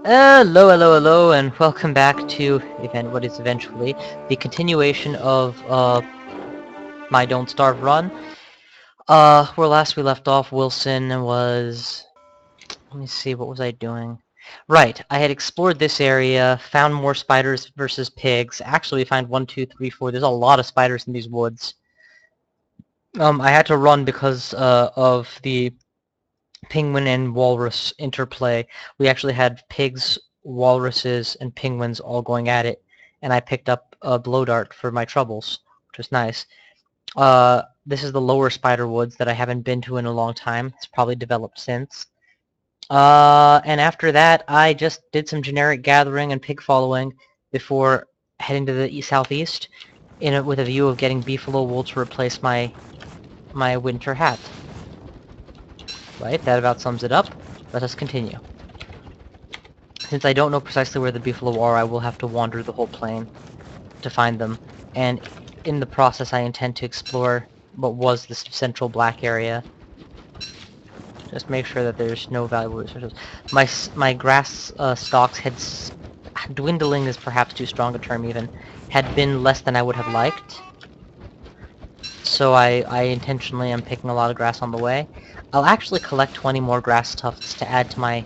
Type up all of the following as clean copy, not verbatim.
Hello, and welcome back to what is eventually the continuation of my Don't Starve run. Where last we left off, Wilson was... Let me see, what was I doing? Right, I had explored this area, found more spiders versus pigs. Actually, we found 1, 2, 3, 4. There's a lot of spiders in these woods. I had to run because of the penguin and walrus interplay. We actually had pigs, walruses, and penguins all going at it, and I picked up a blow dart for my troubles, which was nice. This is the lower spider woods that I haven't been to in a long time. It's probably developed since. And after that, I just did some generic gathering and pig following before heading to the southeast, with a view of getting beefalo wool to replace my winter hat. Right, that about sums it up. Let us continue. Since I don't know precisely where the beefalo are, I will have to wander the whole plain to find them. And in the process, I intend to explore what was this central black area. Just make sure that there's no valuable resources. My grass stalks had... dwindling is perhaps too strong a term even. Had been less than I would have liked. So I intentionally am picking a lot of grass on the way. I'll actually collect 20 more grass tufts to add to my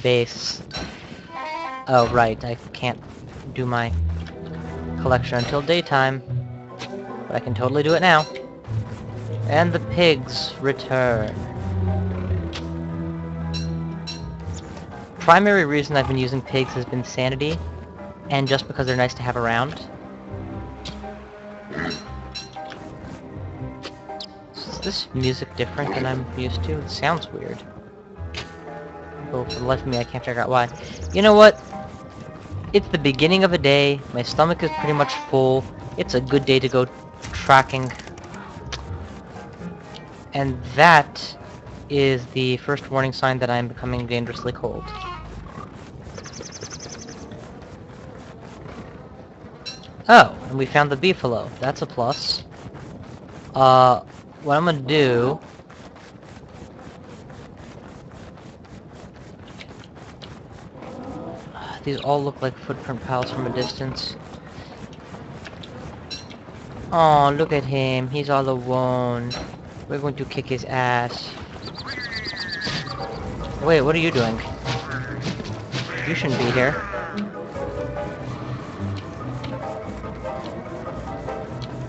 base. Oh, right, I can't do my collection until daytime. But I can totally do it now. And the pigs return. Primary reason I've been using pigs has been sanity, and just because they're nice to have around. Is this music different than I'm used to? It sounds weird. Though for the life of me I can't figure out why. You know what? It's the beginning of a day, my stomach is pretty much full, it's a good day to go tracking. And that is the first warning sign that I am becoming dangerously cold. Oh, and we found the beefalo. That's a plus. What I'm gonna do... These all look like footprint piles from a distance. Oh, look at him. He's all alone. We're going to kick his ass. Wait, what are you doing? You shouldn't be here.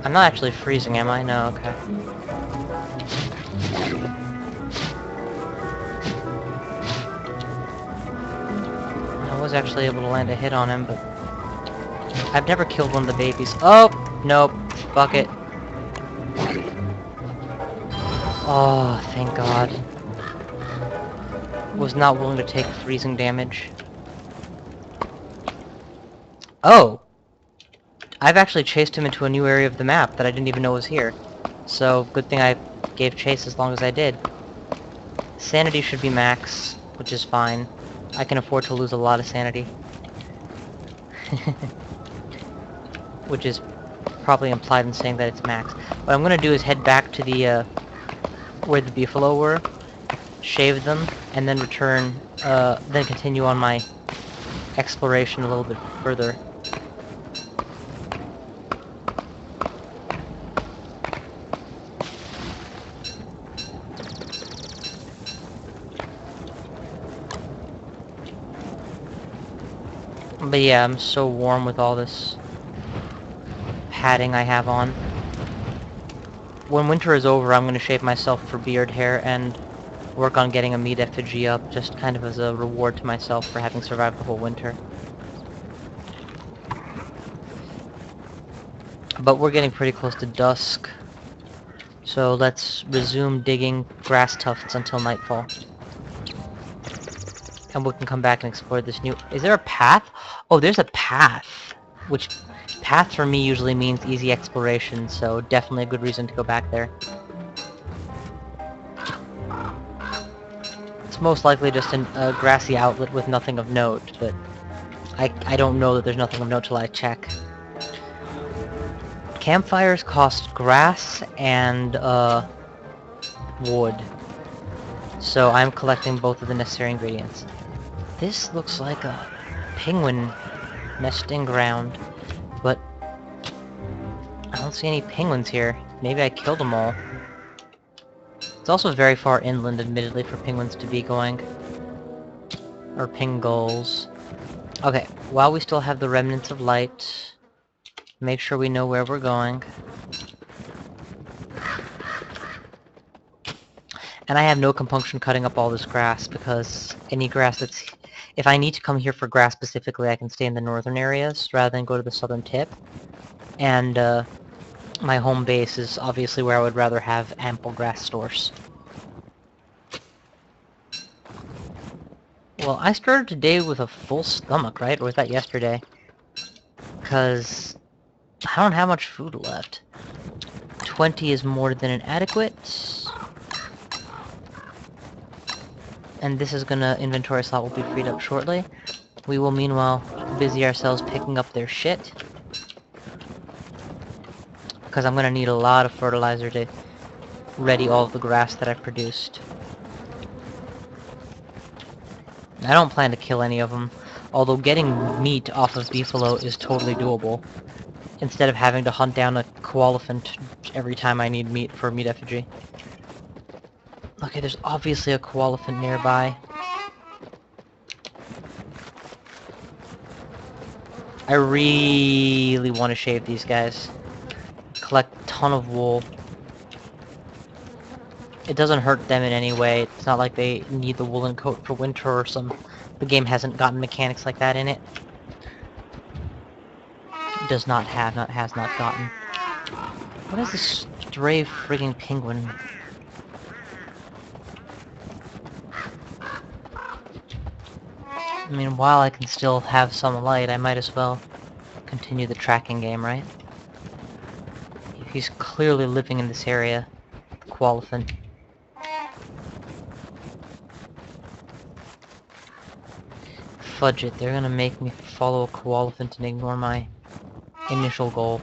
I'm not actually freezing, am I? No, okay. I was actually able to land a hit on him, but... I've never killed one of the babies. Oh! Nope. Fuck it. Oh, thank God. Was not willing to take freezing damage. Oh! I've actually chased him into a new area of the map that I didn't even know was here. So, good thing I gave chase as long as I did. Sanity should be max, which is fine. I can afford to lose a lot of sanity. Which is probably implied in saying that it's max. What I'm gonna do is head back to the, where the beefalo were, shave them, and then return, then continue on my exploration a little bit further. But yeah, I'm so warm with all this padding I have on. When winter is over, I'm going to shave myself for beard hair and work on getting a meat effigy up, just kind of as a reward to myself for having survived the whole winter. But we're getting pretty close to dusk, so let's resume digging grass tufts until nightfall. And we can come back and explore this new... Is there a path? Oh, there's a path. Which, path for me usually means easy exploration, so definitely a good reason to go back there. It's most likely just a grassy outlet with nothing of note, but I don't know that there's nothing of note till I check. Campfires cost grass and, wood. So I'm collecting both of the necessary ingredients. This looks like a penguin nesting ground, but I don't see any penguins here. Maybe I killed them all. It's also very far inland, admittedly, for penguins to be going. Or pingulls. Okay, while we still have the remnants of light, make sure we know where we're going. And I have no compunction cutting up all this grass, because any grass that's... If I need to come here for grass specifically, I can stay in the northern areas, rather than go to the southern tip. And, my home base is obviously where I would rather have ample grass stores. Well, I started today with a full stomach, right? Or was that yesterday? Because I don't have much food left. 20 is more than inadequate. And this is gonna... inventory slot will be freed up shortly. We will meanwhile busy ourselves picking up their shit. Because I'm gonna need a lot of fertilizer to ready all of the grass that I've produced. I don't plan to kill any of them, although getting meat off of beefalo is totally doable, instead of having to hunt down a koalaphant every time I need meat for meat effigy. Okay, there's obviously a koalaphant nearby. I really want to shave these guys. Collect a ton of wool. It doesn't hurt them in any way. It's not like they need the woolen coat for winter or some... The game hasn't gotten mechanics like that in it. It does not have, has not gotten. What is this stray frigging penguin? I mean, while I can still have some light, I might as well continue the tracking game, right? He's clearly living in this area. The koalaphant. Fudge it, they're gonna make me follow a koalaphant and ignore my initial goal.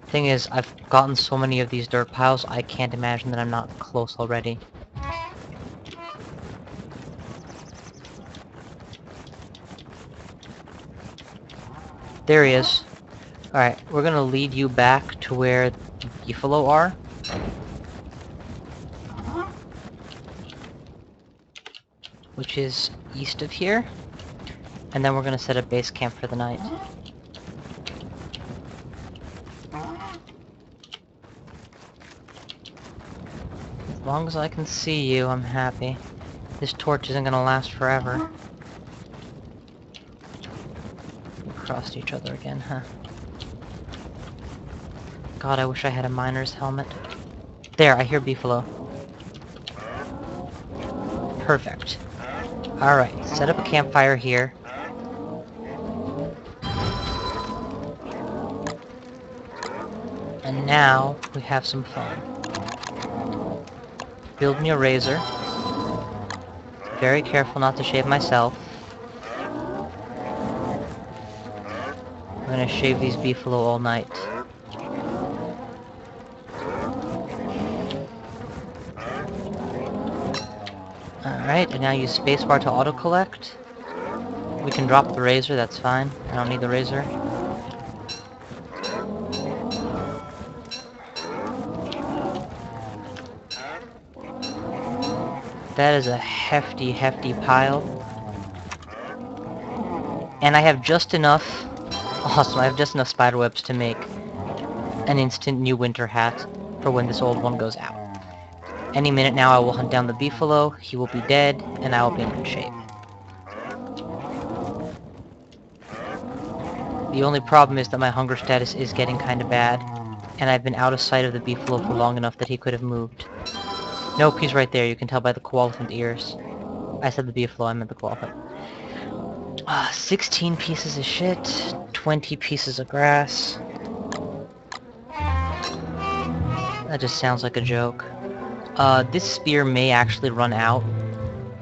Thing is, I've gotten so many of these dirt piles, I can't imagine that I'm not close already. There he is. Alright, we're gonna lead you back to where the beefalo are. Which is east of here. And then we're gonna set up base camp for the night. As long as I can see you, I'm happy. This torch isn't gonna last forever. We crossed each other again, huh? God, I wish I had a miner's helmet. There, I hear beefalo. Perfect. Alright, set up a campfire here. And now, we have some fun. Build me a razor. Very careful not to shave myself. I'm gonna shave these beefalo all night. Alright, and now use spacebar to auto-collect. We can drop the razor, that's fine. I don't need the razor. That is a hefty, hefty pile. And I have just enough... Awesome, I have just enough spiderwebs to make an instant new winter hat for when this old one goes out. Any minute now I will hunt down the beefalo, he will be dead, and I will be in good shape. The only problem is that my hunger status is getting kinda bad, and I've been out of sight of the beefalo for long enough that he could have moved. Nope, he's right there, you can tell by the koalaphant ears. I said the beefalo, I meant the koalaphant. 16 pieces of shit, 20 pieces of grass. That just sounds like a joke. This spear may actually run out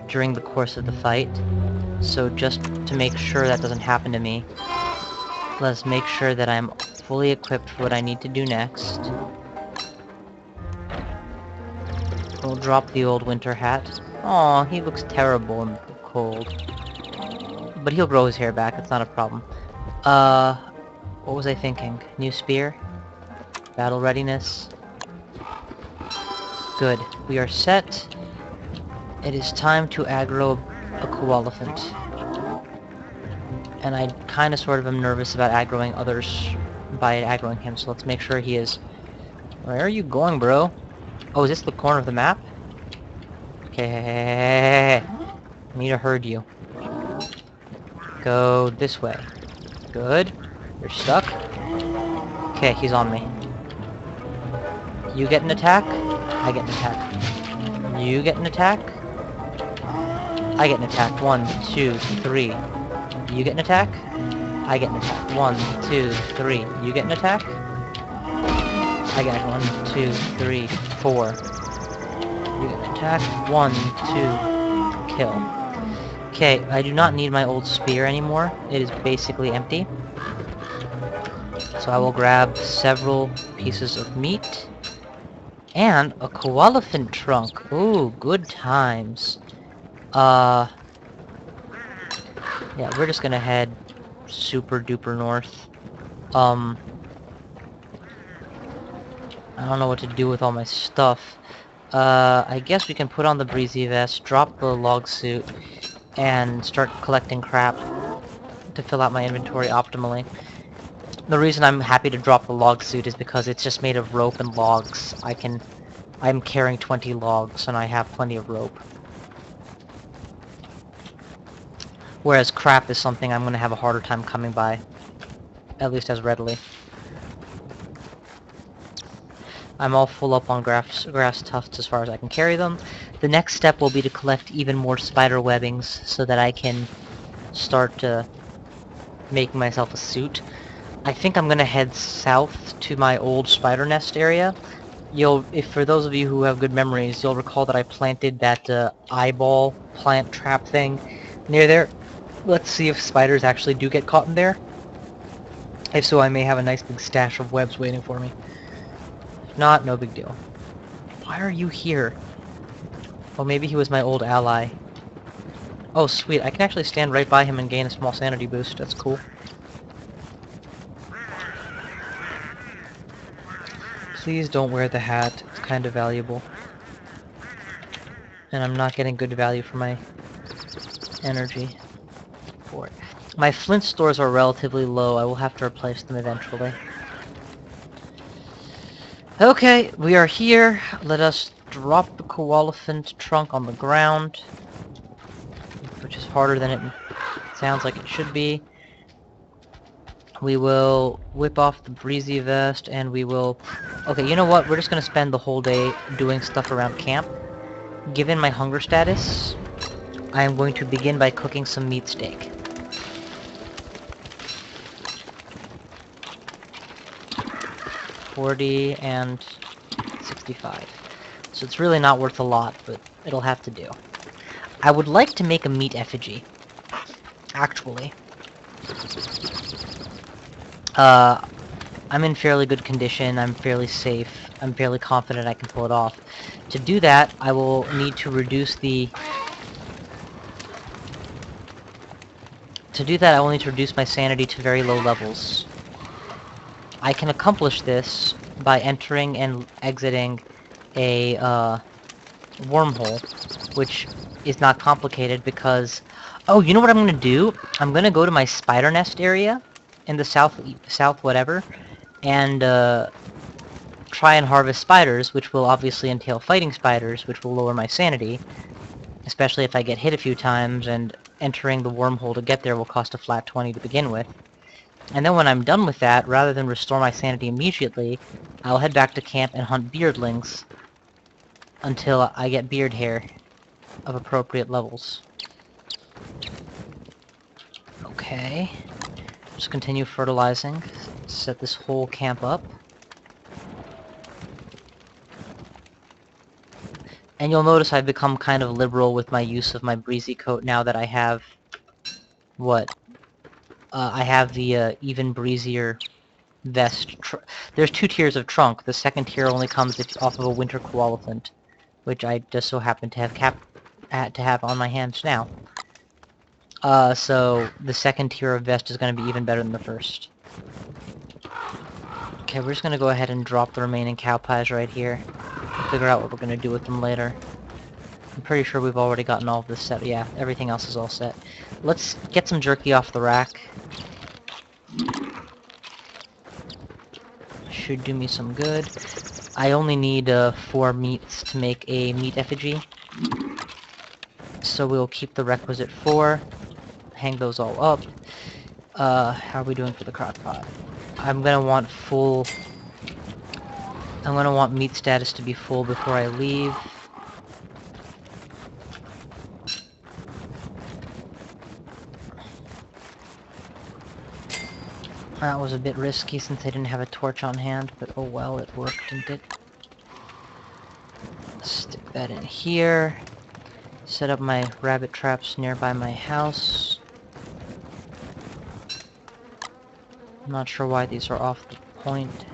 during the course of the fight, so just to make sure that doesn't happen to me, let's make sure that I'm fully equipped for what I need to do next. We'll drop the old winter hat. Aw, he looks terrible in the cold. But he'll grow his hair back, it's not a problem. What was I thinking? New spear? Battle readiness? Good. We are set. It is time to aggro a koalaphant. And I kinda sort of am nervous about aggroing others by aggroing him, so let's make sure he is... Where are you going, bro? Oh, is this the corner of the map? Okay. I need to herd you. Go this way. Good. You're stuck. Okay, he's on me. You get an attack, I get an attack. You get an attack, I get an attack. 1, 2, 3. You get an attack, I get an attack. 1, 2, 3. You get an attack, I get 1, 2, 3, 4. You get an attack. 1, 2, kill. Okay, I do not need my old spear anymore. It is basically empty. So I will grab several pieces of meat. And a koalaphant trunk. Ooh, good times. Yeah, we're just gonna head super duper north. I don't know what to do with all my stuff. I guess we can put on the breezy vest, drop the log suit, and start collecting crap to fill out my inventory optimally. The reason I'm happy to drop the log suit is because it's just made of rope and logs. I'm carrying 20 logs and I have plenty of rope. Whereas crap is something I'm going to have a harder time coming by. At least as readily. I'm all full up on grass tufts as far as I can carry them. The next step will be to collect even more spider webbings so that I can start making myself a suit. I think I'm gonna head south to my old spider nest area. For those of you who have good memories, you'll recall that I planted that eyeball plant trap thing near there. Let's see if spiders actually do get caught in there. If so, I may have a nice big stash of webs waiting for me. If not, no big deal. Why are you here? Oh, maybe he was my old ally. Oh, sweet. I can actually stand right by him and gain a small sanity boost. That's cool. Please don't wear the hat. It's kind of valuable. And I'm not getting good value for my energy for it. My flint stores are relatively low. I will have to replace them eventually. Okay, we are here. Let us drop the koalaphant trunk on the ground, which is harder than it sounds like it should be. We will whip off the breezy vest, and we will... Okay, you know what? We're just going to spend the whole day doing stuff around camp. Given my hunger status, I am going to begin by cooking some meat steak. $40 and $65. So it's really not worth a lot, but it'll have to do. I would like to make a meat effigy. Actually. I'm in fairly good condition, I'm fairly safe, I'm fairly confident I can pull it off. To do that, I will need to reduce the... To do that, I will need to reduce my sanity to very low levels. I can accomplish this by entering and exiting a wormhole, which is not complicated because... Oh, you know what I'm going to do? I'm going to go to my spider nest area in the south whatever, and try and harvest spiders, which will obviously entail fighting spiders, which will lower my sanity, especially if I get hit a few times, and entering the wormhole to get there will cost a flat 20 to begin with. And then when I'm done with that, rather than restore my sanity immediately, I'll head back to camp and hunt beardlings until I get beard hair of appropriate levels. Okay. Just continue fertilizing. Set this whole camp up. And you'll notice I've become kind of liberal with my use of my breezy coat now that I have... What? I have the even breezier vest. There's 2 tiers of trunk. The second tier only comes off of a winter koalaphant, which I just so happen to have on my hands now. So the second tier of vest is going to be even better than the first. Okay, we're just going to go ahead and drop the remaining cow pies right here. We'll figure out what we're going to do with them later. I'm pretty sure we've already gotten all of this set. Yeah, everything else is all set. Let's get some jerky off the rack. Should do me some good. I only need 4 meats to make a meat effigy. So we'll keep the requisite 4. Hang those all up. How are we doing for the crock pot? I'm gonna want meat status to be full before I leave. That was a bit risky since I didn't have a torch on hand, but oh well, it worked, didn't it? Stick that in here. Set up my rabbit traps nearby my house. I'm not sure why these are off the point.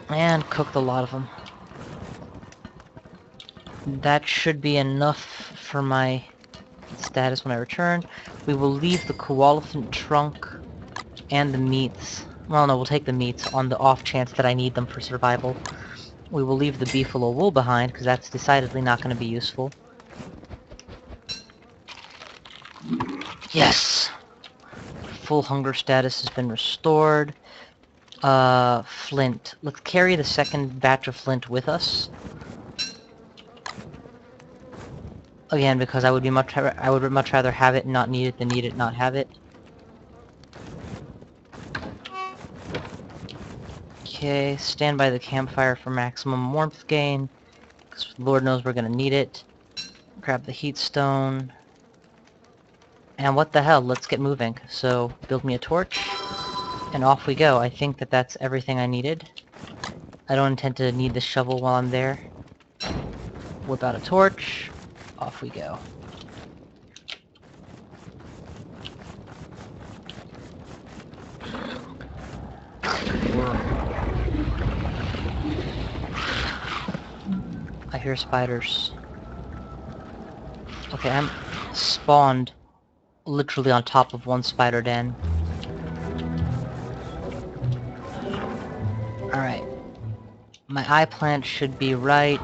And cooked a lot of them. That should be enough for my status when I return. We will leave the koalaphant trunk and the meats. Well, no, we'll take the meats on the off chance that I need them for survival. We will leave the beefalo wool behind, because that's decidedly not going to be useful. Yes! Full hunger status has been restored. Flint. Let's carry the second batch of flint with us. Again, because I would much rather have it and not need it than need it and not have it. Okay, stand by the campfire for maximum warmth gain, because Lord knows we're gonna need it. Grab the heat stone. And what the hell, let's get moving. So, build me a torch, and off we go. I think that that's everything I needed. I don't intend to need the shovel while I'm there. Whip out a torch. Off we go. I hear spiders. Okay, I'm spawned literally on top of one spider den. Alright. My eye plant should be right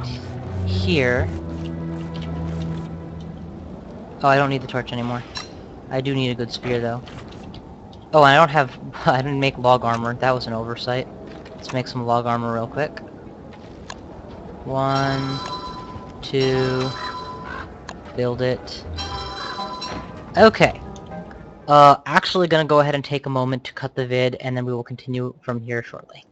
here. Oh, I don't need the torch anymore. I do need a good spear, though. Oh, and I don't have... I didn't make log armor. That was an oversight. Let's make some log armor real quick. 1, 2... Build it. Okay. Actually gonna go ahead and take a moment to cut the vid, and then we will continue from here shortly.